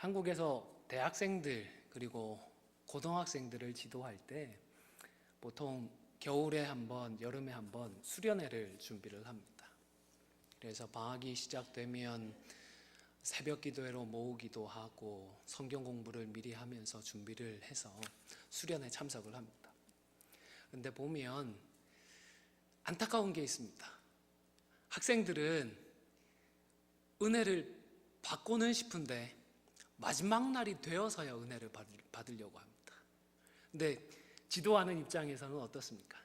한국에서 대학생들 그리고 고등학생들을 지도할 때 보통 겨울에 한 번, 여름에 한 번 수련회를 준비를 합니다. 그래서 방학이 시작되면 새벽 기도회로 모으기도 하고 성경 공부를 미리 하면서 준비를 해서 수련회 참석을 합니다. 그런데 보면 안타까운 게 있습니다. 학생들은 은혜를 받고는 싶은데 마지막 날이 되어서야 은혜를 받으려고 합니다. 근데 지도하는 입장에서는 어떻습니까?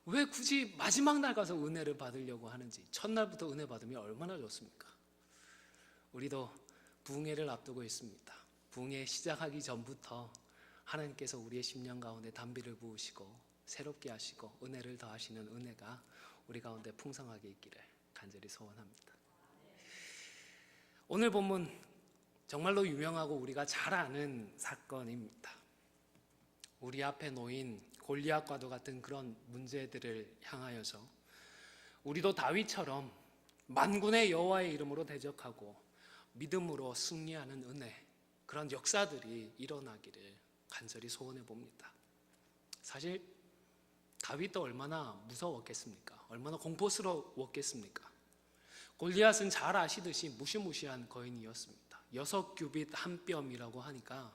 왜 굳이 마지막 날 가서 은혜를 받으려고 하는지, 첫날부터 은혜 받으면 얼마나 좋습니까? 우리도 부흥회를 앞두고 있습니다. 부흥회 시작하기 전부터 하나님께서 우리의 심령 가운데 단비를 부으시고 새롭게 하시고 은혜를 더하시는 은혜가 우리 가운데 풍성하게 있기를 간절히 소원합니다. 오늘 본문 정말로 유명하고 우리가 잘 아는 사건입니다. 우리 앞에 놓인 골리앗과도 같은 그런 문제들을 향하여서 우리도 다윗처럼 만군의 여호와의 이름으로 대적하고 믿음으로 승리하는 은혜, 그런 역사들이 일어나기를 간절히 소원해 봅니다. 사실 다윗도 얼마나 무서웠겠습니까? 얼마나 공포스러웠겠습니까? 골리앗은 잘 아시듯이 무시무시한 거인이었습니다. 6규빗 한 뼘이라고 하니까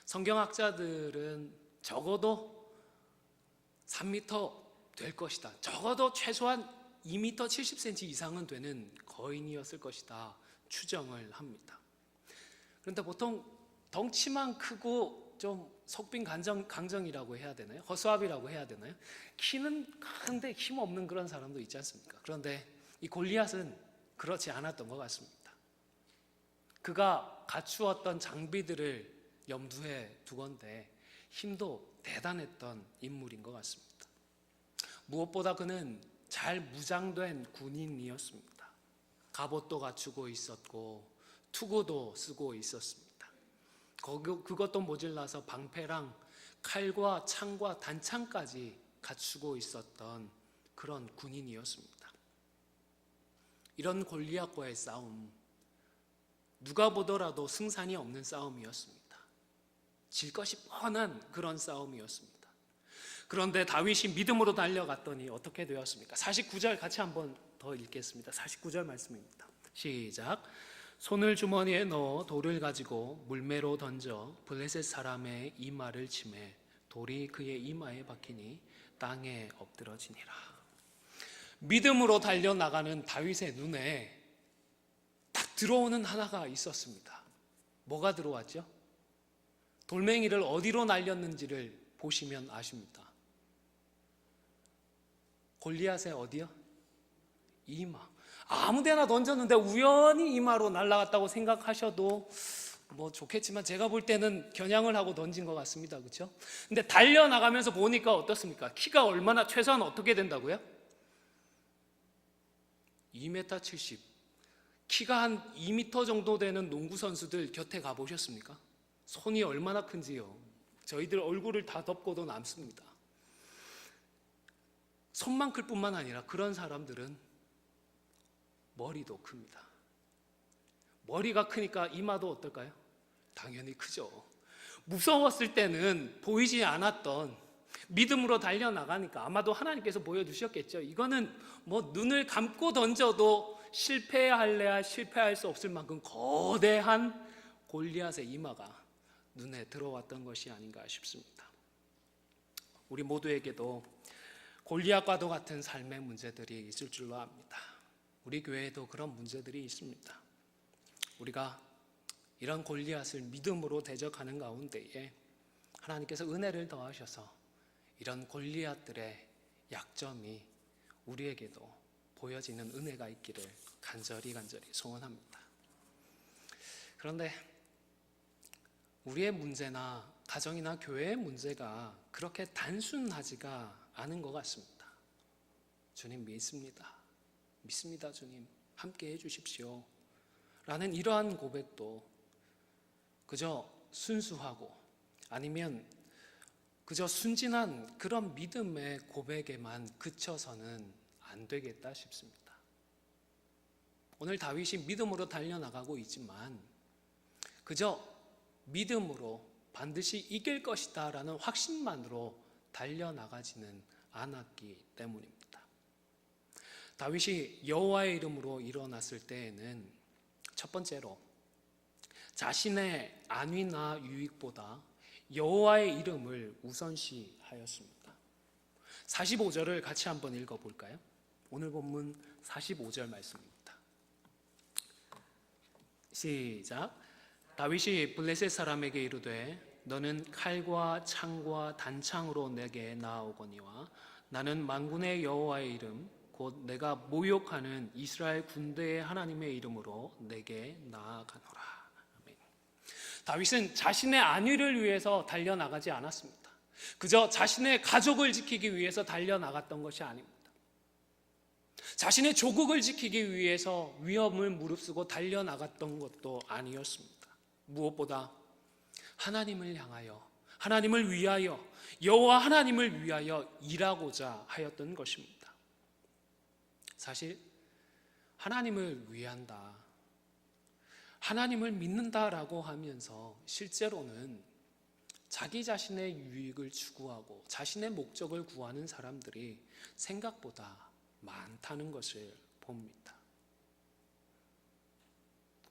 성경학자들은 적어도 3m 될 것이다, 적어도 최소한 2m 70cm 이상은 되는 거인이었을 것이다 추정을 합니다. 그런데 보통 덩치만 크고 좀 속빈 강정이라고 해야 되나요? 허수아비라고 해야 되나요? 키는 큰데 힘없는 그런 사람도 있지 않습니까? 그런데 이 골리앗은 그렇지 않았던 것 같습니다. 그가 갖추었던 장비들을 염두에 두건대 힘도 대단했던 인물인 것 같습니다. 무엇보다 그는 잘 무장된 군인이었습니다. 갑옷도 갖추고 있었고 투구도 쓰고 있었습니다. 그것도 모질라서 방패랑 칼과 창과 단창까지 갖추고 있었던 그런 군인이었습니다. 이런 골리앗과의 싸움, 누가 보더라도 승산이 없는 싸움이었습니다. 질 것이 뻔한 그런 싸움이었습니다. 그런데 다윗이 믿음으로 달려갔더니 어떻게 되었습니까? 49절 같이 한번 더 읽겠습니다. 49절 말씀입니다. 시작. 손을 주머니에 넣어 돌을 가지고 물매로 던져 블레셋 사람의 이마를 치매 돌이 그의 이마에 박히니 땅에 엎드러지니라. 믿음으로 달려나가는 다윗의 눈에 딱 들어오는 하나가 있었습니다. 뭐가 들어왔죠? 돌멩이를 어디로 날렸는지를 보시면 아십니다. 골리앗의 어디요? 이마. 아무데나 던졌는데 우연히 이마로 날아갔다고 생각하셔도 뭐 좋겠지만 제가 볼 때는 겨냥을 하고 던진 것 같습니다. 그렇죠? 근데 달려나가면서 보니까 어떻습니까? 키가 얼마나 최소한 어떻게 된다고요? 2m 70. 키가 한 2m 정도 되는 농구 선수들 곁에 가보셨습니까? 손이 얼마나 큰지요. 저희들 얼굴을 다 덮고도 남습니다. 손만 클 뿐만 아니라 그런 사람들은 머리도 큽니다. 머리가 크니까 이마도 어떨까요? 당연히 크죠. 무서웠을 때는 보이지 않았던 믿음으로 달려나가니까 아마도 하나님께서 보여주셨겠죠. 이거는 뭐 눈을 감고 던져도 실패할래야 실패할 수 없을 만큼 거대한 골리앗의 이마가 눈에 들어왔던 것이 아닌가 싶습니다. 우리 모두에게도 골리앗과도 같은 삶의 문제들이 있을 줄로 압니다. 우리 교회에도 그런 문제들이 있습니다. 우리가 이런 골리앗을 믿음으로 대적하는 가운데에 하나님께서 은혜를 더하셔서 이런 골리앗들의 약점이 우리에게도 보여지는 은혜가 있기를 간절히 소원합니다. 그런데 우리의 문제나 가정이나 교회의 문제가 그렇게 단순하지가 않은 것 같습니다. 주님 믿습니다 주님 함께 해주십시오 라는 이러한 고백도 그저 순수하고 아니면 그저 순진한 그런 믿음의 고백에만 그쳐서는 안 되겠다 싶습니다. 오늘 다윗이 믿음으로 달려나가고 있지만 그저 믿음으로 반드시 이길 것이다 라는 확신만으로 달려나가지는 않았기 때문입니다. 다윗이 여호와의 이름으로 일어났을 때에는 첫 번째로 자신의 안위나 유익보다 여호와의 이름을 우선시하였습니다. 45절을 같이 한번 읽어볼까요? 오늘 본문 45절 말씀입니다. 시작. 다윗이 블레셋 사람에게 이르되 너는 칼과 창과 단창으로 내게 나아오거니와 나는 만군의 여호와의 이름 곧 내가 모욕하는 이스라엘 군대의 하나님의 이름으로 내게 나아가노라. 아멘. 다윗은 자신의 안위를 위해서 달려나가지 않았습니다. 그저 자신의 가족을 지키기 위해서 달려나갔던 것이 아닙니다. 자신의 조국을 지키기 위해서 위험을 무릅쓰고 달려나갔던 것도 아니었습니다. 무엇보다 하나님을 향하여, 하나님을 위하여, 여호와 하나님을 위하여 일하고자 하였던 것입니다. 사실 하나님을 위한다, 하나님을 믿는다라고 하면서 실제로는 자기 자신의 유익을 추구하고 자신의 목적을 구하는 사람들이 생각보다 많다는 것을 봅니다.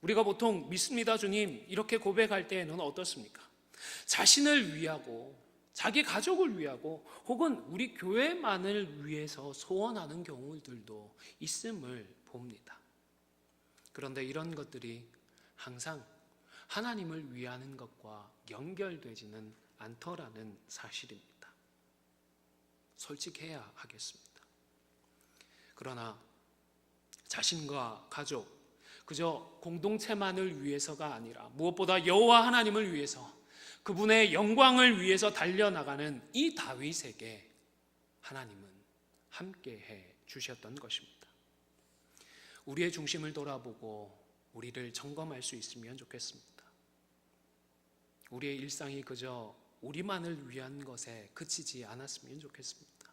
우리가 보통 믿습니다 주님 이렇게 고백할 때에는 어떻습니까? 자신을 위하고 자기 가족을 위하고 혹은 우리 교회만을 위해서 소원하는 경우들도 있음을 봅니다. 그런데 이런 것들이 항상 하나님을 위하는 것과 연결되지는 않더라는 사실입니다. 솔직해야 하겠습니다. 그러나 자신과 가족, 그저 공동체만을 위해서가 아니라 무엇보다 여호와 하나님을 위해서 그분의 영광을 위해서 달려나가는 이 다윗에게 하나님은 함께해 주셨던 것입니다. 우리의 중심을 돌아보고 우리를 점검할 수 있으면 좋겠습니다. 우리의 일상이 그저 우리만을 위한 것에 그치지 않았으면 좋겠습니다.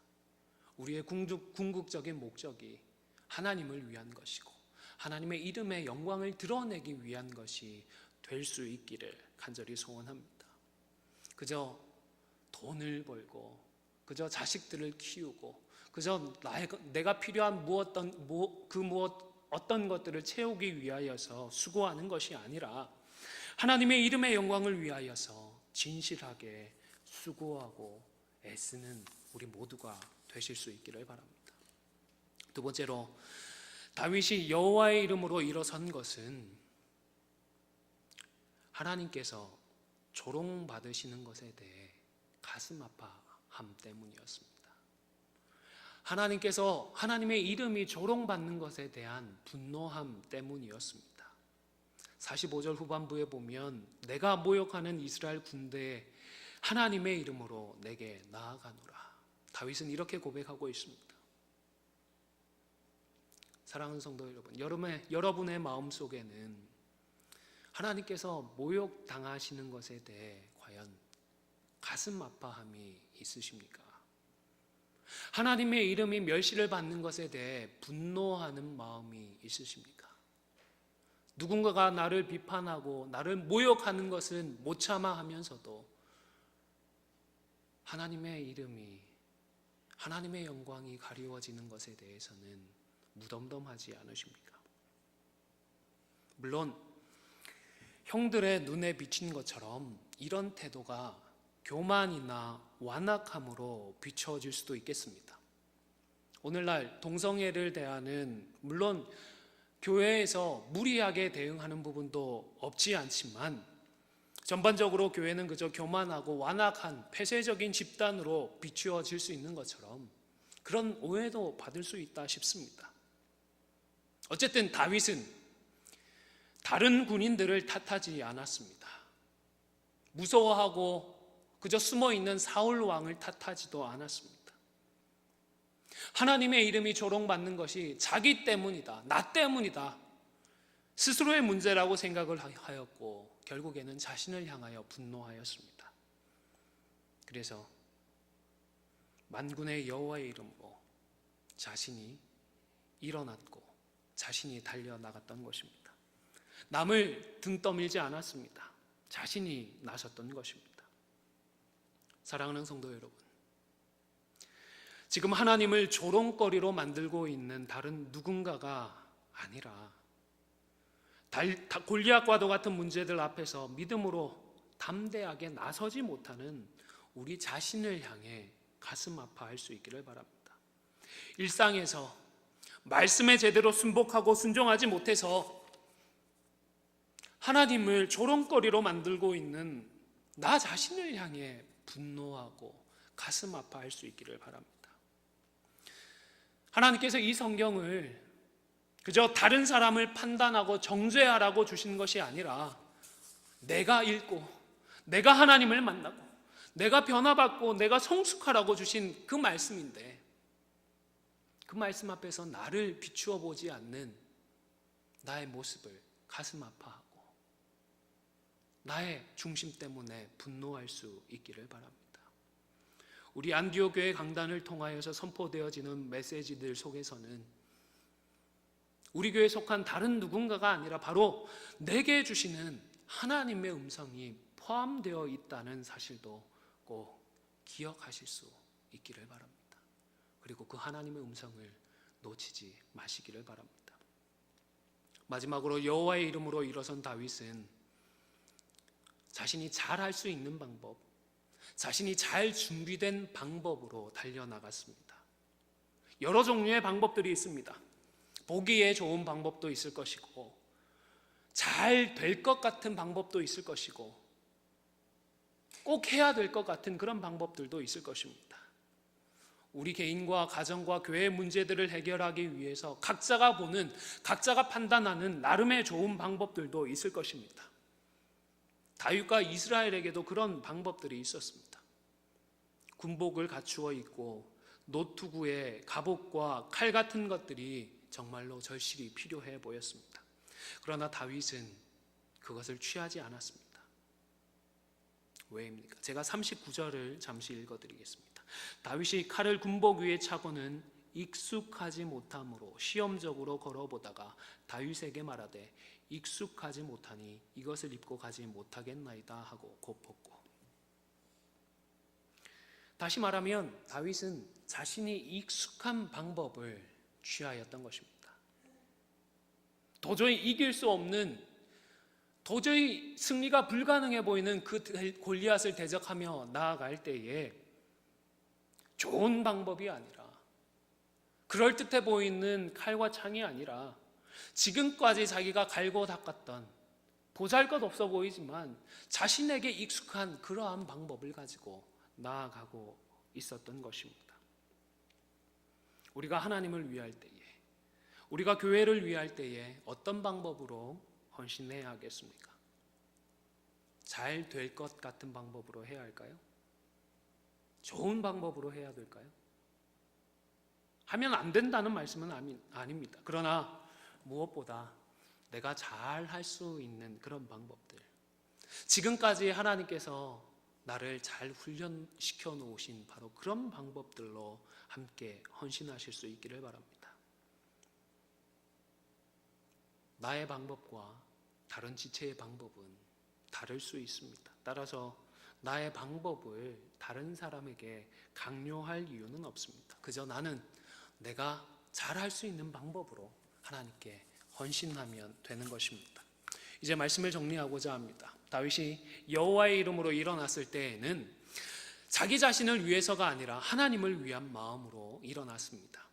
우리의 궁극적인 목적이 하나님을 위한 것이고 하나님의 이름의 영광을 드러내기 위한 것이 될 수 있기를 간절히 소원합니다. 그저 돈을 벌고 그저 자식들을 키우고 그저 내가 필요한 어떤 것들을 채우기 위하여서 수고하는 것이 아니라 하나님의 이름의 영광을 위하여서 진실하게 수고하고 애쓰는 우리 모두가 되실 수 있기를 바랍니다. 두 번째로 다윗이 여호와의 이름으로 일어선 것은 하나님께서 조롱받으시는 것에 대해 가슴 아파함 때문이었습니다. 하나님께서 하나님의 이름이 조롱받는 것에 대한 분노함 때문이었습니다. 45절 후반부에 보면 내가 모욕하는 이스라엘 군대에 하나님의 이름으로 내게 나아가노라. 다윗은 이렇게 고백하고 있습니다. 사랑하는 성도 여러분, 여러분의 마음속에는 하나님께서 모욕당하시는 것에 대해 과연 가슴 아파함이 있으십니까? 하나님의 이름이 멸시를 받는 것에 대해 분노하는 마음이 있으십니까? 누군가가 나를 비판하고 나를 모욕하는 것은 못 참아 하면서도 하나님의 이름이, 하나님의 영광이 가리워지는 것에 대해서는 무덤덤하지 않으십니까? 물론 형들의 눈에 비친 것처럼 이런 태도가 교만이나 완악함으로 비춰질 수도 있겠습니다. 오늘날 동성애를 대하는, 물론 교회에서 무리하게 대응하는 부분도 없지 않지만 전반적으로 교회는 그저 교만하고 완악한 폐쇄적인 집단으로 비추어질 수 있는 것처럼 그런 오해도 받을 수 있다 싶습니다. 어쨌든 다윗은 다른 군인들을 탓하지 않았습니다. 무서워하고 그저 숨어있는 사울 왕을 탓하지도 않았습니다. 하나님의 이름이 조롱받는 것이 자기 때문이다, 나 때문이다, 스스로의 문제라고 생각을 하였고 결국에는 자신을 향하여 분노하였습니다. 그래서 만군의 여호와의 이름으로 자신이 일어났고 자신이 달려나갔던 것입니다. 남을 등 떠밀지 않았습니다. 자신이 나섰던 것입니다. 사랑하는 성도 여러분, 지금 하나님을 조롱거리로 만들고 있는 다른 누군가가 아니라 골리앗과도 같은 문제들 앞에서 믿음으로 담대하게 나서지 못하는 우리 자신을 향해 가슴 아파할 수 있기를 바랍니다. 일상에서 말씀에 제대로 순복하고 순종하지 못해서 하나님을 조롱거리로 만들고 있는 나 자신을 향해 분노하고 가슴 아파할 수 있기를 바랍니다. 하나님께서 이 성경을 그저 다른 사람을 판단하고 정죄하라고 주신 것이 아니라 내가 읽고 내가 하나님을 만나고 내가 변화받고 내가 성숙하라고 주신 그 말씀인데, 그 말씀 앞에서 나를 비추어 보지 않는 나의 모습을 가슴 아파하고 나의 중심 때문에 분노할 수 있기를 바랍니다. 우리 안디옥 교회 강단을 통하여서 선포되어지는 메시지들 속에서는 우리 교회에 속한 다른 누군가가 아니라 바로 내게 주시는 하나님의 음성이 포함되어 있다는 사실도 꼭 기억하실 수 있기를 바랍니다. 그리고 그 하나님의 음성을 놓치지 마시기를 바랍니다. 마지막으로 여호와의 이름으로 일어선 다윗은 자신이 잘 할 수 있는 방법, 자신이 잘 준비된 방법으로 달려나갔습니다. 여러 종류의 방법들이 있습니다. 보기에 좋은 방법도 있을 것이고 잘 될 것 같은 방법도 있을 것이고 꼭 해야 될 것 같은 그런 방법들도 있을 것입니다. 우리 개인과 가정과 교회의 문제들을 해결하기 위해서 각자가 보는, 각자가 판단하는 나름의 좋은 방법들도 있을 것입니다. 다윗과 이스라엘에게도 그런 방법들이 있었습니다. 군복을 갖추어 입고 노투구에 갑옷과 칼 같은 것들이 정말로 절실히 필요해 보였습니다. 그러나 다윗은 그것을 취하지 않았습니다. 왜입니까? 제가 39절을 잠시 읽어드리겠습니다. 다윗이 칼을 군복 위에 차고는 익숙하지 못함으로 시험적으로 걸어보다가 다윗에게 말하되 익숙하지 못하니 이것을 입고 가지 못하겠나이다 하고 곧 벗고. 다시 말하면 다윗은 자신이 익숙한 방법을 취하였던 것입니다. 도저히 이길 수 없는, 도저히 승리가 불가능해 보이는 그 골리앗을 대적하며 나아갈 때에 좋은 방법이 아니라, 그럴듯해 보이는 칼과 창이 아니라 지금까지 자기가 갈고 닦았던 보잘것없어 보이지만 자신에게 익숙한 그러한 방법을 가지고 나아가고 있었던 것입니다. 우리가 하나님을 위할 때에, 우리가 교회를 위할 때에 어떤 방법으로 헌신해야 하겠습니까? 잘 될 것 같은 방법으로 해야 할까요? 좋은 방법으로 해야 될까요? 하면 안 된다는 말씀은 아닙니다. 그러나 무엇보다 내가 잘 할 수 있는 그런 방법들, 지금까지 하나님께서 나를 잘 훈련시켜 놓으신 바로 그런 방법들로 함께 헌신하실 수 있기를 바랍니다. 나의 방법과 다른 지체의 방법은 다를 수 있습니다. 따라서 나의 방법을 다른 사람에게 강요할 이유는 없습니다. 그저 나는 내가 잘 할 수 있는 방법으로 하나님께 헌신하면 되는 것입니다. 이제 말씀을 정리하고자 합니다. 다윗이 여호와의 이름으로 일어났을 때에는 자기 자신을 위해서가 아니라 하나님을 위한 마음으로 일어났습니다.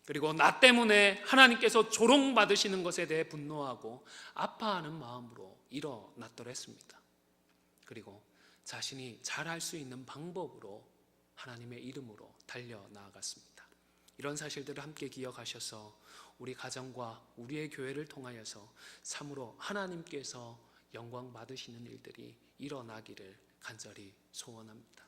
그리고 나 때문에 하나님께서 조롱받으시는 것에 대해 분노하고 아파하는 마음으로 일어났더랬습니다. 그리고 자신이 잘할 수 있는 방법으로 하나님의 이름으로 달려나아갔습니다. 이런 사실들을 함께 기억하셔서 우리 가정과 우리의 교회를 통하여서 참으로 하나님께서 영광 받으시는 일들이 일어나기를 간절히 소원합니다.